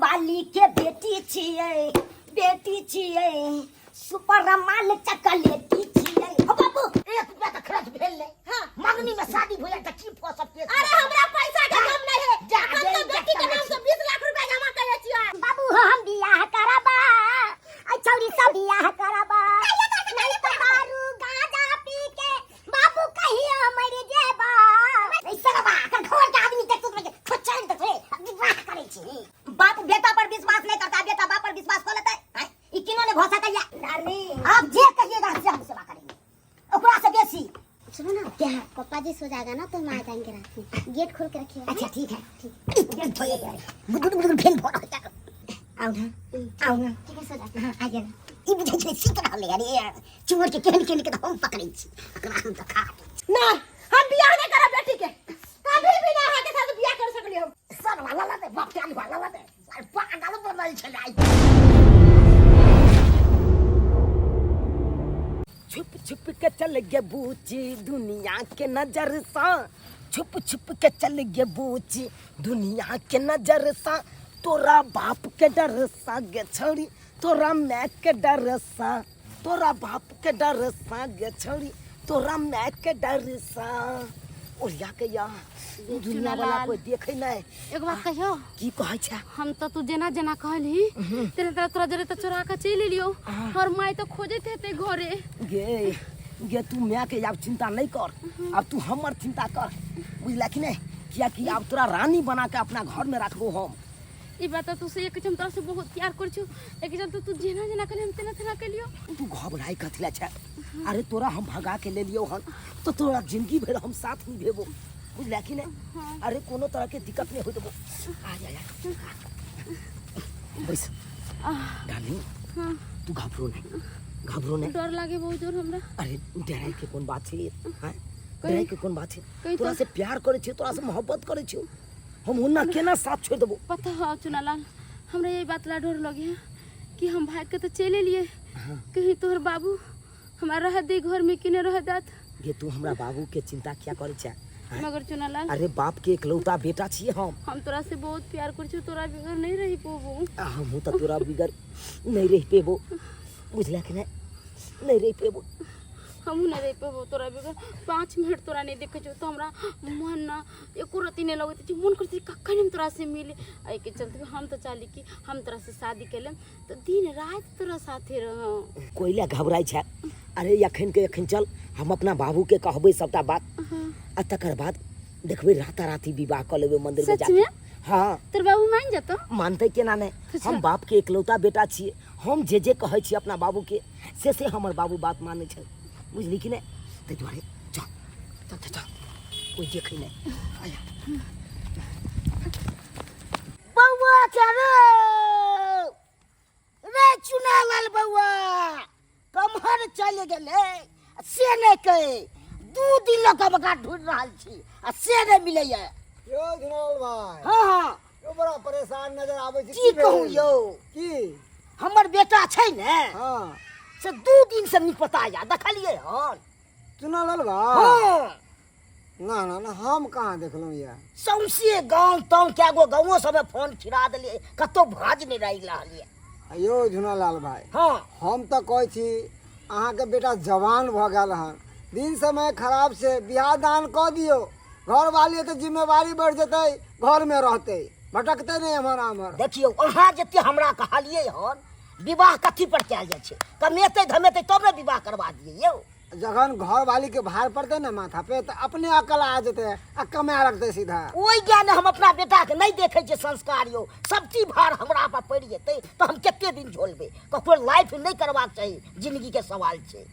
वाली के बेटी छियै सुपर माल चकलेटी छियै। हो बाबू एक रुपया का खर्च भेल नहीं। हां मंगनी में शादी भइल त की फ सब के। अरे हमरा पैसा के कम नहीं है। हम तो बेटी के नाम से 20 लाख रुपया जमा करे छियै। बाबू हम बियाह करबा आ छौरी सब बियाह करबा नहीं तो दारू गांजा पी के बाबू कहियो मर जेबा। ऐसा बा का घर के आदमी तक तो खोचन त विवाह करे छी। बाप बेटा पर विश्वास नहीं करता, बेटा बाप पर विश्वास कर लेता है। ई किनो ने भरोसा करिया नानी। आप जे कहिएगा हमसे हम सेवा करेंगे ओकरा से बेसी। सुनो ना क्या पापा जी सो जाएगा ना तो हम आ जाएंगे रात में। गेट खोल के रखिए। अच्छा ठीक है ठीक। गेट खोल के बुदुल फेन फोड़ होता आओ ना ठीक है सो जाएगा। हां आ जाना। ई बुझे छै सीत रहले यार चोर के केहन के हम पकड़ै छी अकरा हम त खा ना। हम बियाह नहीं करब बेटी के कभी भी ना के साथ बियाह कर सकली हम। सर वाला लाते बाप के वाला लाते पागल बनल छलै। छुप छुप के चल गे बूची दुनिया के नजर सा। छुप छुप के चल गे बूची दुनिया के नजर सा। तोरा बाप के डर सा गे छौरी तोरा माँ के डर सा। तोरा बाप के डर सा गे छौरी तोरा माँ के डर सा। ओरिया के या दुनिया वाला कोई देखे नहीं। एक बात कहियो की कहै छै हम तो तू जेना जेना कहली तेरे तरह तोरा जरे तो चोरा के चली लियो और माई तो खोजे थे घरे। गे तू माँ के अब चिंता नहीं कर। अब तू हमर चिंता कर बुझला कि नहीं। किया कि अब तोरा रानी बना के अपना घर में रखबो हम। ई बात तो से एक हम तोरा से बहुत प्यार कर छु एक तो तू जेना जेना कहली हम तेना तेना के लियो। तू घबराई कथला छै। अरे तोरा हम भगा के ले लियो हन तो तोरा जिंदगी भर हम साथ ही भेबो बुझला कि नहीं। अरे कोनो तरह के दिक्कत नहीं होतबो। आ जा बस डार्लिंग तू घबरो नहीं डर लागे बहुत जोर हमरा। अरे डराई के कौन बात छै हैं डराई के कौन बात छै। तोरा से प्यार करे छी तोरा से मोहब्बत करे छी हम हुन्ना केना साथ छोड़ देबो। पता है चुनालाल हमरा ये बात ला डर लगे है कि हम भाग के तो चले लिए कहीं तोहर बाबू हमारा रह दे घर में कि नहीं रह जात। ये तू हमरा बाबू के चिंता क्या करे छै मगर चुनालाल अरे बाप के इकलौता बेटा छिए हम तोरा से बहुत प्यार कर छु तोरा बिगर नहीं रही पोबो। हम तो तोरा बिगर नहीं रह पेबो बुझला कि नहीं रह पेबो। हम नहीं रह पेबो तोरा बिगर 5 मिनट तोरा नहीं देखे छु तो हमरा मन ना एको रति नहीं लगत छी मन करती कखन हम तोरा से मिले। आई के चलते हम तो चाली कि हम तोरा से शादी केलम तो दिन रात तोरा साथे रहो। कोइला घबराई छै। अरे यखन के यखन चल हम अपना बाबू के कहबै सबटा बात आ तकर बाद देखबै राताराती विवाह कर लेबै मंदिर में जाके। हाँ तोर बाबू मान जतो मानते केना नहीं। हम बाप के इकलौता बेटा छिए हम जे कहै छी अपना बाबू के से हमर बाबू बात माने छै बुझली कि नहीं। ते दुआरे चल कोई देखे नहीं। बउआ चलो रे चुनालाल बउआ कमहर चल गेले से नहीं कहे 2 दिन लग बका ढूंढ रहल छी आ से नहीं मिले है। यो धुनाल भाई हां यो बड़ा परेशान नजर आबै छी। की कहूं यो की हमर बेटा छै ने हां से 2 दिन से नहीं पता या देखलिए हन। चुनालाल भाई हां ना हम कहाँ देखलूं या सौंसे गांव ताऊ क्या गो गांवो सब फोन फिरा देलिए कतो भाज नहीं रही रहलिए। यो झुनालाल भाई हां हम तो कहै छी अहाँ के बेटा जवान भ गेल हन दिन समय खराब से बियाह दान क दियो घर वाली के जिम्मेवारी बढ़ जतै घर में रहते भटकते नहीं हमारा हमर। देखियो अहाँ जते हमरा कहलिए हन विवाह कथी पर कैल जाय छै कमेते धमेते तब ने विवाह करवा दिए यो। जखन घर वाली के भार पड़ते ना माथा पे तो अपने अकल आ जते आ कमा रखते सीधा। ओई ज्ञान हम अपना बेटा के नहीं देखे छे संस्कार यो सब चीज भार हमरा पर पड़ जेते तो हम केते दिन झोलबे ककरो लाइफ नहीं करबाक चाहिए जिंदगी के सवाल छे।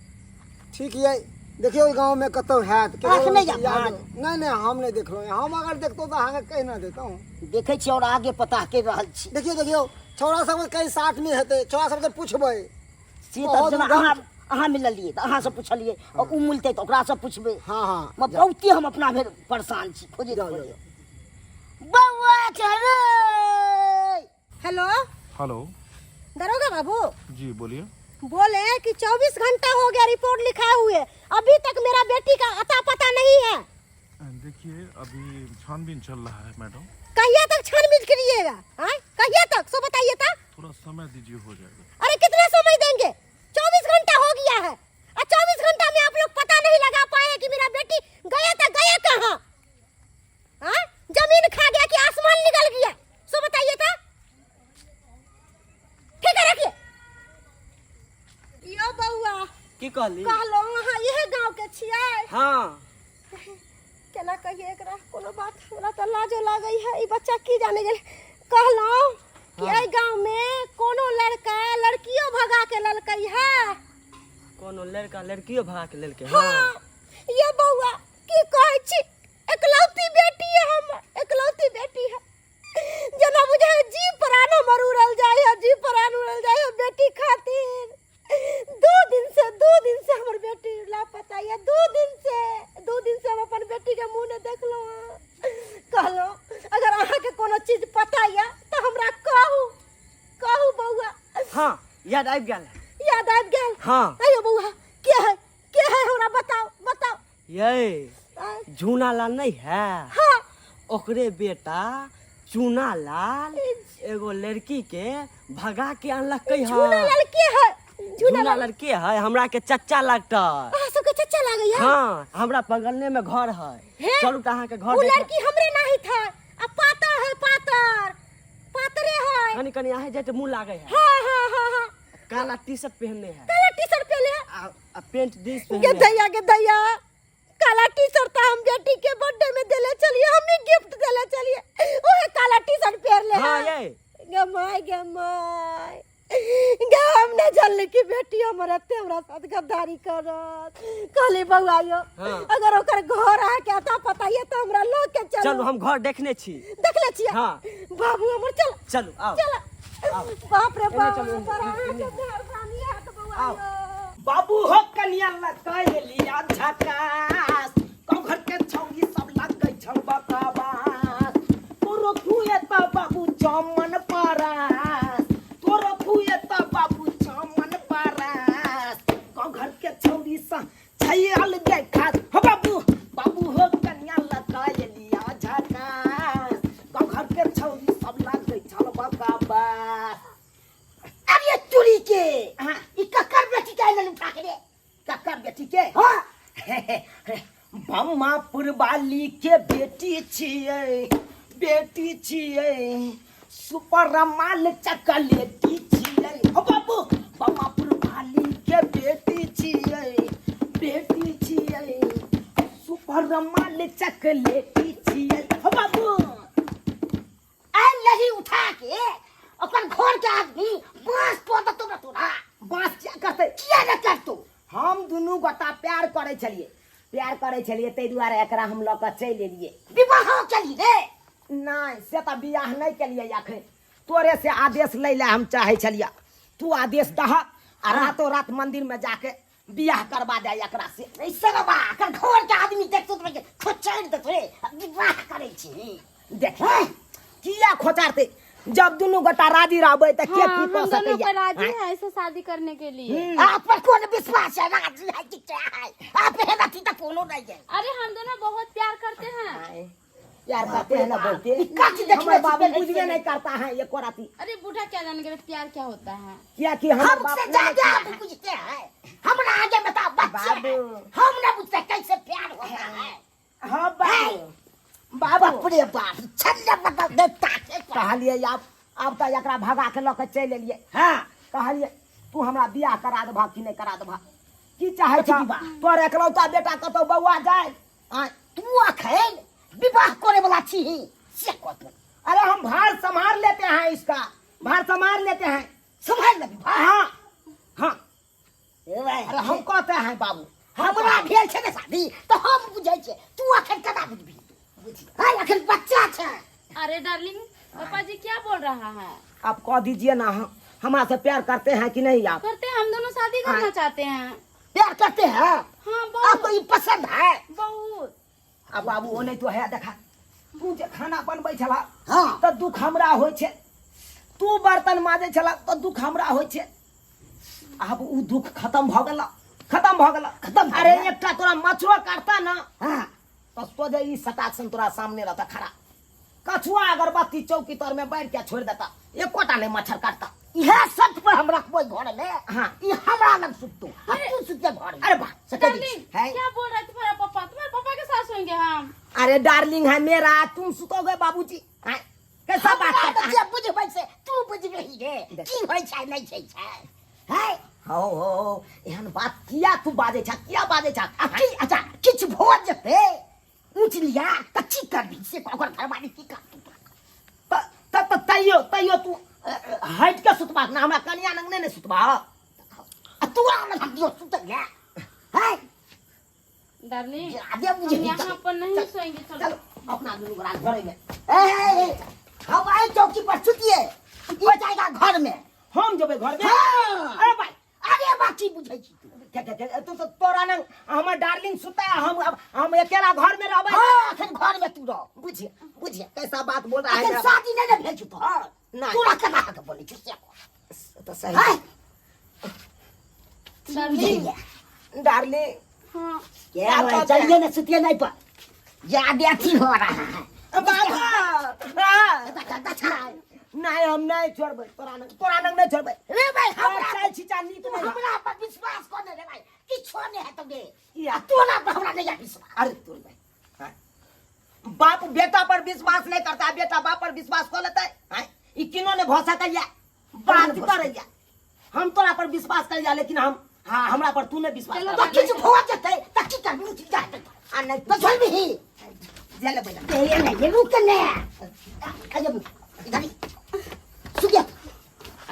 ठीक है देखियो गांव में कतो हैत नहीं हम नहीं देखलो हम अगर देखतो तो अहाँ कह ना देता हूं। देखे छी और आगे पता कर रहल छी। देखियो छौड़ा सब कहीं साथ में हेते छौड़ा सब से पूछबै से त अहाँ मिललिए तो अहाँ से पूछलिए और उ मिलते तो ओकरा से पूछबे। हां बहुते हम अपना भेर परेशान छी खोजे बउआ चले। हेलो हेलो दरोगा बाबू जी बोलिए। बोले कि 24 घंटा हो गया रिपोर्ट लिखाए हुए अभी तक मेरा बेटी का अता पता नहीं है। देखिए अभी छानबीन चल रहा है मैडम। कहिया तक छानबीन करिएगा कहिया तक समय दीजिए, हो जाएगा। अरे कितना समय देंगे? 24 घंटा हो गया है और 24 घंटा में आप लोग पता नहीं लगा पाए कि मेरा बेटी गया था, गया कहाँ? हाँ? जमीन खा गया कि आसमान निकल गया? सो बताइए तो। ठीक है, रखिए। यो बउआ की कहली? कहलो हाँ यह गांव के छियै? हाँ केना कहिए एकरा कोनो बात हमरा त लाजो लागई है। ई बच्चा की जाने गेल। कहलो कि एहि गांव में कोनो लड़का लड़कियों भगा के ललकई है। कोनो लड़का लड़कियों भगा के लेलके? हाँ ये बउआ की कहै छी, एकलौती बेटी है, हम एकलौती बेटी है। जना बुझे जी प्राण हमर उड़ल जाय है, जी प्राण उड़ल जाय है बेटी खातिर। 2 दिन से हमर बेटी लापता है। 2 दिन से हम अपन बेटी के मुंह ने देखलो। कहलो अगर अहाँ के कोनो चीज पता है तो हमरा कहू बउआ। हाँ याद आबि गेल। याद आबि गेल? हाँ। अयो बउआ के है हमरा बताओ। ये झूना लाल नहीं है? हाँ। ओकरे बेटा चूना लाल एगो लड़की के भगा के अनलकै है। झूना लाल के है? झूना लाल के है? हमरा के चच्चा लगता। अहाँ सबके चच्चा लागै है? हाँ हमरा बगलने में घर है। चलू त अहाँ के घर वो देखा। लड़की हमरे नहीं था। आ पातर है, पातरे है। कनी आहे जाते मुंह लागे है। हाँ। काला टी शर्ट पहनने है, काला टी शर्ट पहले आ पेंट जींस पहनने है। के दैया काला टी शर्ट तो हम बेटी के बर्थडे में देले चलिए, हमने गिफ्ट देले चलिए। ओहे काला टी शर्ट पहन ले। हाँ ये गमाय हमने जानले की बेटी हमरा साथ गद्दारी करत। कहली बउआ यो हाँ। अगर ओकर घर आ के आता पता ये तो हमरा लोग के चलू हम घर देखने छी। देखले छियै? हाँ। बाबू हमर चलू आओ। बाप रे बाप चलू, बड़ा के मेहरबानी है तो बउआ आओ। यो। बाबू हो कनिया लगलिया झकास, गाँव घर के छौगी सब लगै छौ बकवास। तोरो खुए त बाबू चमन पारास, तोरो खुए त बाबू चमन पारास। गाँव घर के छौगी सब छैल जाय खास। हो बाबू हो कनिया लगलिया झकास, गाँव घर के छौगी सब लगै छौ बकवास। अरे चुरी के हाँ। ई कक्कर बेटी का ले उठा के दे। कक्कर बेटी के? हाँ। बम्मापुर वाली के बेटी छियै, सुपर माल चकलेटी छियै। हो बाबू बम्मापुर वाली के बेटी छियै, सुपर माल चकलेटी छियै। हो बाबू आई लही उठा के अपन घर के आदमी बांस पोत तोरा बात क्या करते? किया न कर तू? हम दुनू गोटा प्यार करे छलिए ताहि दुआरे एकरा हम लऽ कऽ चलि एलियै। विवाह केली रे? नहीं से तो बियाह नहीं कलिए अखन। तोरे से आदेश ले ले हम चाहे छलिया। तू आदेश दह आ रातों रात मंदिर में जाके बियाह करवा दे एकरा से। ऐसे बाबा कर घर के आदमी देख तो तुमके खोचड़ दे रे विवाह करे छी। देख किया खोचारते? जब दोनों गोटा राजी रहबे त के की हम कह दोनों सकैया? पे राजी हैं ऐसे शादी करने के लिए। आप पर कौन विश्वास है? राजी है कि क्या है? आप है राती तक कोनो नहीं है। अरे हम दोनों बहुत प्यार करते हैं। यार बात है ना बोलते। काची देखिए हमारे बाबू ऐसे बुझबे नहीं करता है ये कोराती। अरे बूढ़ा क्या जानेंगे प्यार क्या होता है। क्या कि हमारे बाप हमसे ने ज्यादा नहीं आप किया है। पूछते हैं। हमरा आगे बताओ बच्चे हैं। बाबू। हम ना पूछते कैसे प्यार होता है। हाँ बाबू। बाप रे बाप छल्ले बता देता है। कहलिए अब तो एकरा भगा के लऽ के चलि एलिए। हाँ कहलिए तू हमरा बियाह करा देबा कि नहीं करा देबा? की चाहे कथी छ? विवाह? तोर एकलौता बेटा कतौ बौआ जाए? आ, तू अखन विवाह करे वाला छी से कत। अरे हम भार संभाल लेते हैं, इसका भार संभाल लेते हैं। संभाल ले विवाह। हाँ अरे हम कहते हैं बाबू हमरा भेल छै ने शादी तो हम बुझै छै। तू अखन कदा बुझबी? बुझी हाय अखन बच्चा छै। अरे डार्लिंग पापा जी क्या बोल रहा है? आप कह दीजिए ना, हमारा से प्यार करते हैं कि नहीं? आप करते हैं, हम दोनों शादी करना चाहते हैं। प्यार करते हैं? हाँ आपको ये पसंद है? बहुत। अब बाबू ओ नहीं तो है देखा तू जे खाना बनबै छला हाँ तो दुख हमरा होइ छै। तू बर्तन माजे छला तो दुख हमरा होइ छै। अब उ दुख खत्म भ गेल। अरे एकटा तोरा मछुआ काटता ना हाँ तो सोझे ई सटाक्सन तोरा सामने रहता खड़ा। कछुआ अगरबत्ती चौकी तर में बैठ के छोड़ देता एक कोटा नहीं मच्छर काटता यह सच पर हम रखबो घर में हाँ ये हमरा लग सुतो तू सुते घर में अरे वाह डार्लिंग है क्या बोल रहा है तुम्हारा पापा? तुम्हारे पापा के साथ सोएंगे हम? अरे डार्लिंग है मेरा तुम सुतोगे बाबूजी हैं कैसा बात करता है बुझ भाई से तू बुझ रही है की होय छै नहीं छै है हो एहन बात किया तू बाजे छा किया बाजे छा अच्छा किछ भोज जते ऊंच लिया त की करबी से ओकर घरवाली की कर त तैयो तू हट के सुतबा ना हमरा कनिया नंग ने सुतबा आ तू आना हटियो सुत गया है डार्लिंग आदे मुझे हम यहाँ पर नहीं सोएंगे। चलो अपना दुनू गोरा घरे में ए हम आए चौकी पर सुतिए ये जाएगा घर में हम जबे घर में अरे भाई आगे बाकी बुझै छी तू तो तोरा न हमर डार्लिंग सुता हम अकेला घर में रहबै हां अखन घर में तू रह बुझिए कैसा बात बोल रहा है शादी नहीं भेल छी तो नहीं तोरा केना के बोली छी से तो सही डार्लिंग हाँ क्या है चलिए ना सुतिए नहीं पर याद अथी हो रहा है बाबा नहीं हम नहीं छोड़बे तोरा नंग नहीं छोड़बे रे भाई हमरा चाल छी चाल नीक नहीं हमरा पर विश्वास कर दे रे भाई किछो नहीं है तबे या तोरा पर हमरा नहीं विश्वास अरे तोर भाई बाप बेटा पर विश्वास नहीं करता है बेटा बाप पर विश्वास कर लेता है ई किनो ने भरोसा करिया बात करैया हम तोरा पर विश्वास करिया लेकिन हम हां हमरा पर तू ने विश्वास कर तो किछ हो जते त की कर मुझ जा आ नहीं तो चल भी चल बेटा ये नहीं रुक ने अजब इधर सुनिए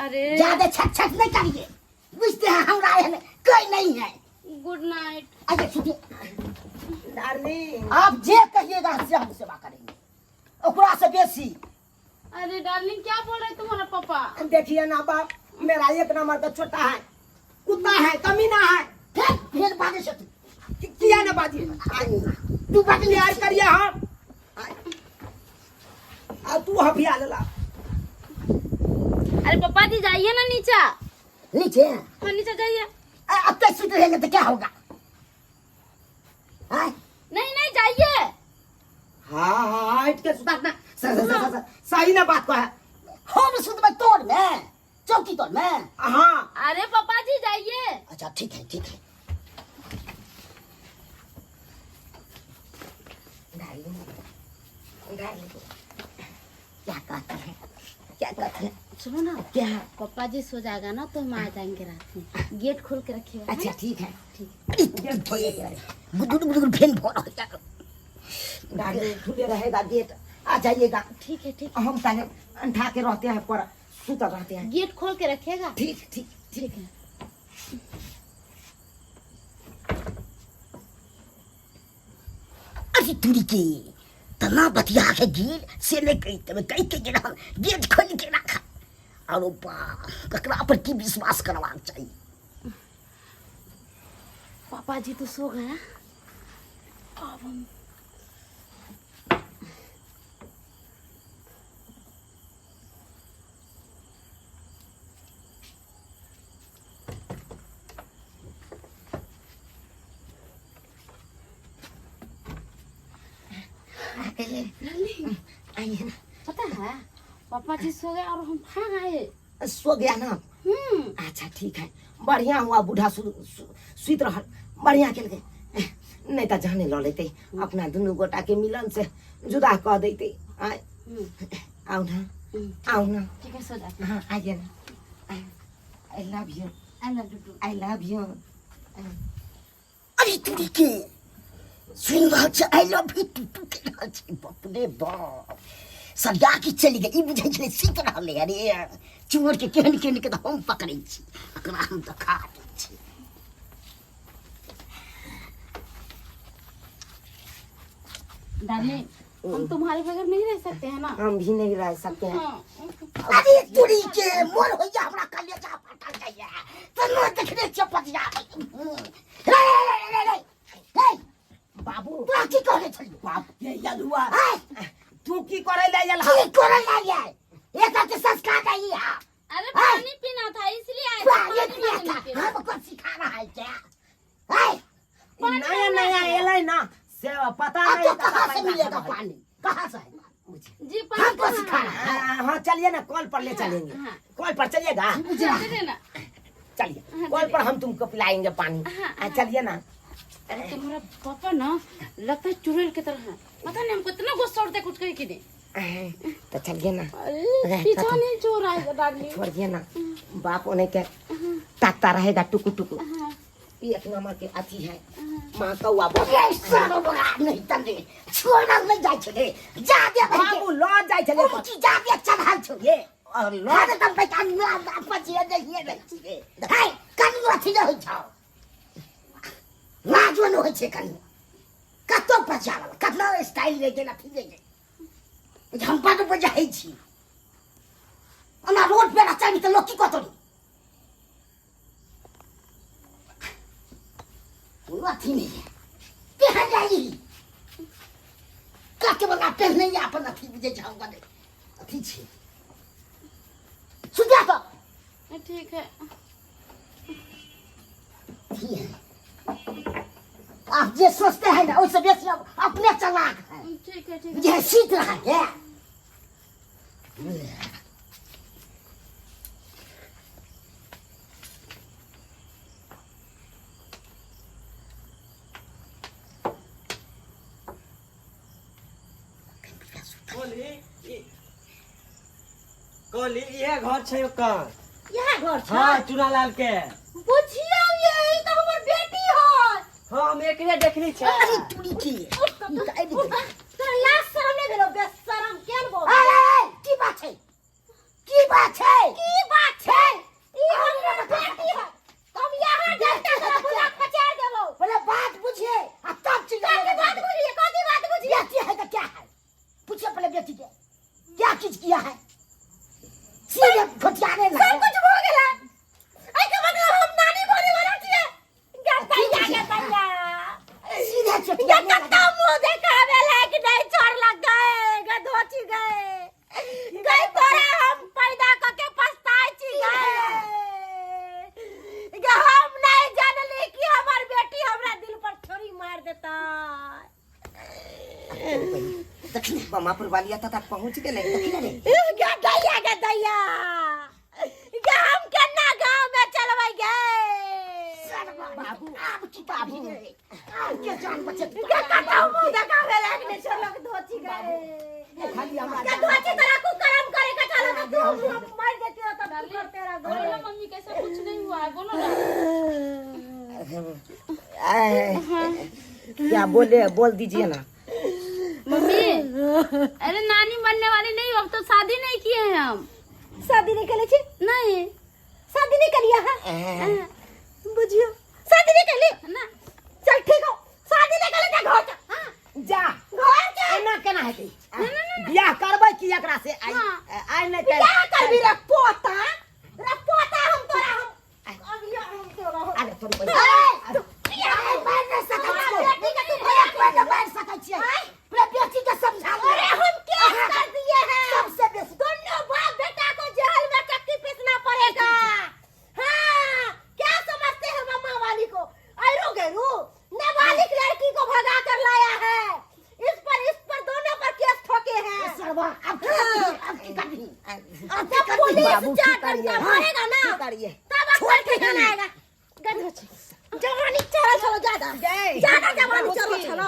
अरे ज्यादा छट नहीं करिए बुझते हैं हमरा है कोई नहीं है गुड नाइट। अरे सुनिए डार्लिंग आप जे कहिएगा से हम सेवा करेंगे ओकरा से बेसी। अरे डार्लिंग क्या बोल रहे तुम्हारा पापा? देखिए ना बाप मेरा एक नंबर का छोटा है कुत्ता है कमीना है फिर बाजे से तू किया ना बाजी तू बात लिया करिए हम आ तू हफिया लेला। अरे पापा जी जाइए ना नीचे। नीचे हाँ नीचे जाइए। अब तक सुत रहेंगे तो क्या होगा? नहीं नहीं जाइए। हाँ हट के सुता ना सही ना बात को है हम सुत में तोड़ में चौकी तोड़ में हाँ। अरे पापा जी जाइए। अच्छा ठीक है क्या कहते हैं सुनो ना क्या? पापा जी सो जाएगा ना तो हम आ जाएंगे रात में। गेट खोल के रखिएगा। अच्छा ठीक है बुदुड़ फेन भोर हो जाएगा गाड़ी खुले रहेगा गेट आ जाइएगा। ठीक है हम पहले अंठा के रहते हैं पर सुता रहते हैं। गेट खोल के रखिएगा। ठीक है। अरे तुरी के तना बतिया के गेट से ले गई तब कई के गिरा गेट खोल के रखा और ककरा पर की विश्वास करवाना चाहिए। पापा जी तो सो गए। अब हम पता है पापा जी सो गए और हम भाग आए। सो गया ना? अच्छा ठीक है बढ़िया हुआ बूढ़ा सुत रहा बढ़िया के लगे नहीं तो जाने लो लेते अपना दोनों गोटा के मिलन से जुदा कह देते। आओ ना ठीक है सो जाते। हाँ आइए ना I love you I love you. अरे तुरी के सुन बात आई लव यू तू के बाप रे बाप सरिया की चली गई बुझे छले सीख रहले अरे चोर के केहन के तो हम पकड़ै छी अकरा हम तो खा दै छी। डार्लिंग हम तुम्हारे बगैर नहीं रह सकते हैं ना। हम भी नहीं रह सकते हैं। हाँ। अरे तुरी के मोर हो जा हमरा कलेजा फटल जाइए तो नो देखने चपत जा रे बाबू तू की करे छली बाप ये यलुआ तू की करे ले यल की करे ले ये एक तो संस्कार नहीं है। अरे पानी पीना था इसलिए आए थे। पानी पिया था हमको सिखा रहा है क्या? नया एलै ना से पता नहीं कहाँ से मिलेगा पानी कहाँ से है? जी कॉल पर ले चलेंगे। हाँ। कॉल पर चलिएगा? चलिए ना। चलिए कॉल पर हम तुमको पिलाएंगे पानी। चलिए ना। अरे तुम्हारा पापा ना लगता है चुड़ैल की तरह है, पता नहीं हमको इतना गुस्सा उठता है कुछ कहीं कि नहीं। तो चलिए ना। अरे पीछा नहीं छोड़ आएगा डार्लिंग। छोड़िए ना, बाप होने के ताकता रहेगा टुकु टुकु। हाँ। एक नंबर के अथी है मां कौआ बोले सारो बगा नहीं तंदे छोड़ा नहीं जाय छले जा दे बाबू ल जाय छले कुछ जा दे चढ़ाल छले और ल दे तब पैसा में अपन जे देखिए नहीं है कनी अथी न होई छौ लाजो न होई छे कनी कतो पचाल कतला स्टाइल ले गेला फिर जे हम पाट पर जाई छी ओना रोड पे रास्ता में तो लोग की कतरी अथी नहीं है कहाँ जाई काटे बना पेन नहीं है अपन अथी जे जाऊंगा नहीं अथी छी सुजा तो ठीक है। ठीक है आप जे सोचते हैं ना उससे बेसी अपने चालाक है। ठीक है ठीक है। ये सीख रहा है कहली ये घर छै ओकर। यहाँ घर छ हाँ चुनालाल के। बुझियो यही तो हमर बेटी है। हाँ हम एकरे देखनी छै। अरे तुड़ी की तोरा लाज शरम नहीं भेलो बेशरम केन बोल। अरे की बात है की बात है की बात है ई हमर बेटी है तुम यहाँ जाते हो बुला पचार देबो। बोले बात बुझिए अब तब चीज काकी बात बुझिए काकी बात बुझिए। बेटी है तो क्या है पूछिए पहले बेटी के क्या चीज किया है सीधे फटियाने लगे सब कुछ हो गेला। आई के मतलब हम नानी बोले वाला छिए गटैया सीधे ये चटियाने कत्ता मुंह देखावे लायक नहीं छोड़ लग गए गधोची गए गई तोरे हम पैदा करके पछताई छी गए हम नहीं जानली कि हमार बेटी हमरा दिल पर छोरी मार देता। दक्षिण बमापुर वालिया तक पहुंच गए दक्षिण गटैया गटैया हम केना गांव में चलबै गए। बाबू आप की बाबू के जान बचे कत्ता मुंह देखावे लायक नहीं छोड़ लग धोची गए। खाली हमरा क्या धोची तरह को कर्म करे का चलो तो हम मार देती हो तब तू करते रह बोलो गए। ना मम्मी कैसा कुछ नहीं हुआ है, बोलो ना। क्या बोले बोल दीजिए ना। मम्मी अरे नानी बनने वाली नहीं, अब तो शादी नहीं किए हैं हम। शादी नहीं करे छी नहीं शादी नहीं करिया है बुझियो शादी नहीं करी ना। चल ठीक हो शादी नहीं करे जा घर जा जा घर जा एना केना हेतै बियाह करबै की एकरा से आई आई नहीं क्या कर भी रे पोता हम तोरा हम अब ये हम तोरा हो। अरे थोड़ी पैसा बियाह बैठ नहीं सकै छी बेटी के तू भैया कोई नहीं बैठ सकै छी पूरे बेटी के समझा अरे हम क्या कर दिए हैं सबसे बेसी दोनों बाप बेटा को जेल में चक्की पीसना पड़ेगा। हाँ क्या समझते हैं मम्मा वाली को अरू गेरू नाबालिग लड़की को भगा कर लाया है। इस पर दोनों पर केस ठोके हैं। सरवा अब की करनी अब जब पुलिस जाकर मारेगा ना करिए तब छोड़ के जाना आएगा। जवानी चलो चलो ज्यादा ज्यादा जवानी चलो चलो।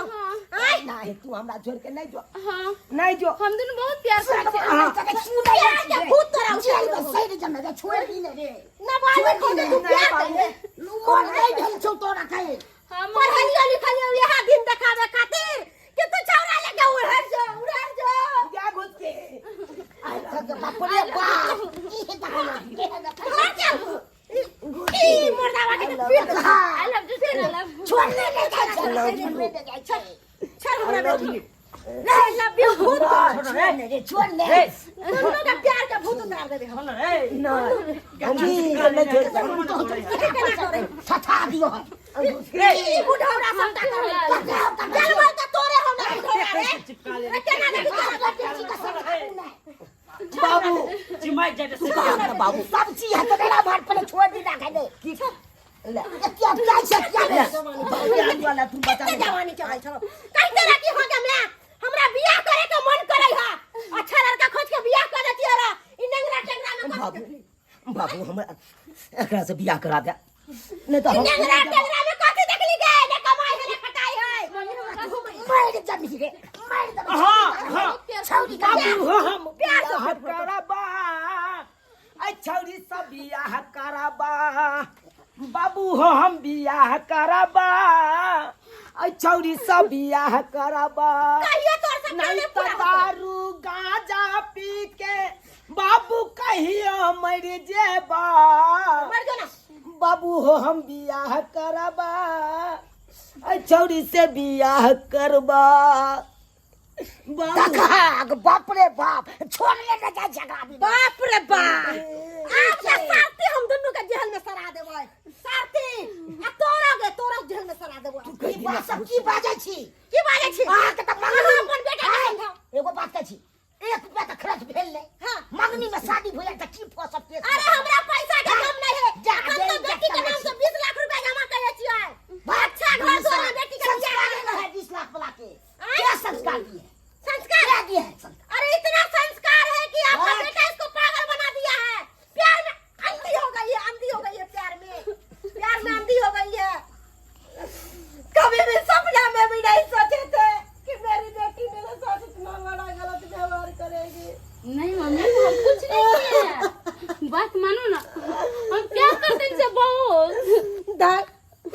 नहीं तू हमरा छोड़ के नहीं जो हाँ नहीं जो हम दोनों बहुत प्यार करते हैं। हां तक छूटा क्या भूत तोरा जेल में सही जमे छोड़ दी ने रे नाबालिग को तू प्यार करे मोर नहीं भेल छौ तोरा कहे हम पढ़लियो लिखलियो यहाँ दिन दिखावे खातिर कि तू छौरा लेके उड़र जो जा घुस के अरे बाप रे बाप ये देखो घर जा ई मुर्दावा के पीट आई लव यू तेरा लव। छोड़ने नहीं जाए चल हमरा बेटी नहीं लव यू भूत छोड़ने रे छोड़ने दोनों का प्यार का भूत उतार दे हम ना हम भी नहीं छोड़ सता दियो ई बुढ़ौरा समता कर चल मार का तोरे हम नहीं छोड़ा रे केना नहीं छोड़ा बेटी का समझा बाबू चिमाई जाते से बाबू सब चीज है तो मेरा भाट पर छोड़ दी ना कहने की ले क्या क्या ले वाला तू बता जवानी चल चलो कहीं तरह की हो गया हमरा बियाह करे का मन करे हा अच्छा लड़का खोज के बियाह कर देती है रा इ नंगरा बाबू बाबू हम एकरा से बियाह करा दे नहीं तो हम टेंगरा टेंगरा में कथी देखली गे ने कमाई है ने खटाई है मार जमी रे मार दे हां छौरी का बाबू हम प्यार से बियाह कराबा आई छौरी सब बियाह कराबा बाबू हो हम बियाह कराबा आई छौरी सब बियाह कराबा कहिए तोर से नहीं तो दारू गांजा पी के बाबू कहियो मर जेबा मर जो ना बाबू हो हम बियाह करबा आई छौरी से बियाह करबा बाबू बाप रे बाप छोड़ ले ना जा झगड़ा भी बाप रे बाप आज के साथी हम दोनों के जेल में सरा देबै साथी आ तोरा जेल में सरा देबै ई बात सब की बाजै छी आ के त मंगनी अपन बेटा एगो बात कहै छी एक रुपया त खर्च भेल नै हां मंगनी में शादी भइल त की फ सब के अरे हमरा पैसा के कम नै है हम तो बेटी के नाम से 20 लाख रुपया जमा करे छियै अच्छा घर तोरा बेटी के संस्कार है 20 लाख वाला के क्या संस्कार दिए संस्कार क्या दिया है अरे इतना संस्कार है कि आपका बेटा इसको पागल बना दिया है प्यार में अंधी हो गई है प्यार में अंधी हो गई है कभी भी सपना में भी नहीं सोचे थे कि मेरी बेटी मेरे साथ इतना बड़ा गलत व्यवहार करेगी नहीं मम्मी हम कुछ नहीं किए बात मानो ना हम क्या करते थे बहुत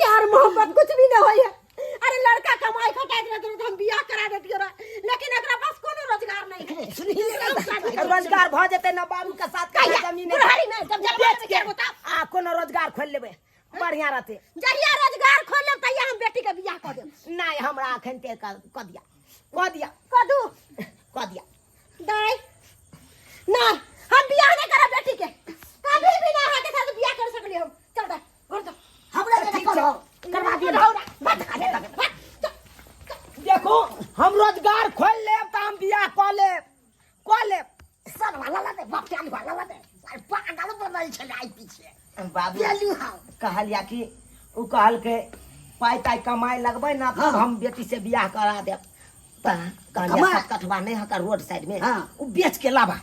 प्यार मोहब्बत कुछ भी ना होई है अरे लड़का कमाई खटाई दे तो हम बियाह करा देती रे लेकिन एकरा पास कोनो रोजगार नहीं है सुनिए रोजगार भ जेते ना बाबू के साथ का जमीन बुढ़ारी में जब बेच के बता आ कोनो रोजगार खोल लेबे बढ़िया रहते जहिया रोजगार खोल लेब तहिया हम बेटी के बियाह कर देब नहीं हमरा अखन ते क दिया कदू क दिया दाई ना हम बियाह नहीं करा बेटी के कभी भी ना है के साथ बियाह कर सकली हम चल दे कर दो हमरा के करो करवा दिए मत खा दे देखो हम रोजगार खोल लेब त हम बियाह क लेब सब वाला दे बाप के वाला दे पागल बनल छले आई पीछे बाबू बेलू हां कहलिया कि उ कहल के पाई ताई कमाई लगबै ना तब हम बेटी से बियाह करा देब कहलिया 7 कठवा नहीं हका रोड साइड में उ बेच के लाबा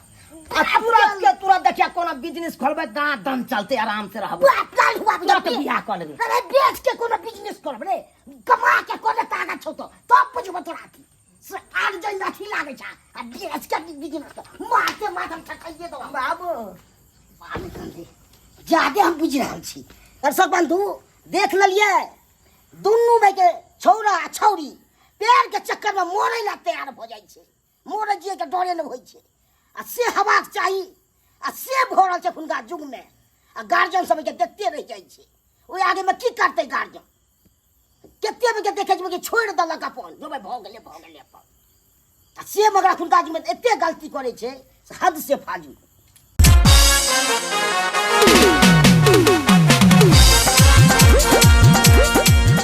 आ तुरंत देखिया कोनो बिजनेस खोलबै दा दम चलते आराम से रहबै काल हुआ तुरंत बियाह कर लेबै अरे बेच के कोनो बिजनेस करब रे कमा के कोनो तागा छौ तो बुझब तोरा की आज जई लाठी लागे छा आ बेच के बिजनेस कर माथे माथम ठकाइए दो बाबू बाबू कंदी जादे हम बुझ रहल छी दर्शक बंधु देख लेलिए दुनू भाई के छौरा छौरी पैर के चक्कर में मोरे ला तैयार हो जाय छे मोरे जिए के डरे न होय छे आ से हवाक चाही आ से भरल छे हुनका जुग में आ गार्जियन सब के देखते रह जाय छे ओइ आगे में की करते गार्जियन केते में के देखे जे छोड़ देलक अपन जो भाई भ गेले अपन आ से मगर हुनका जुग में एते गलती करे छे हद से फाजू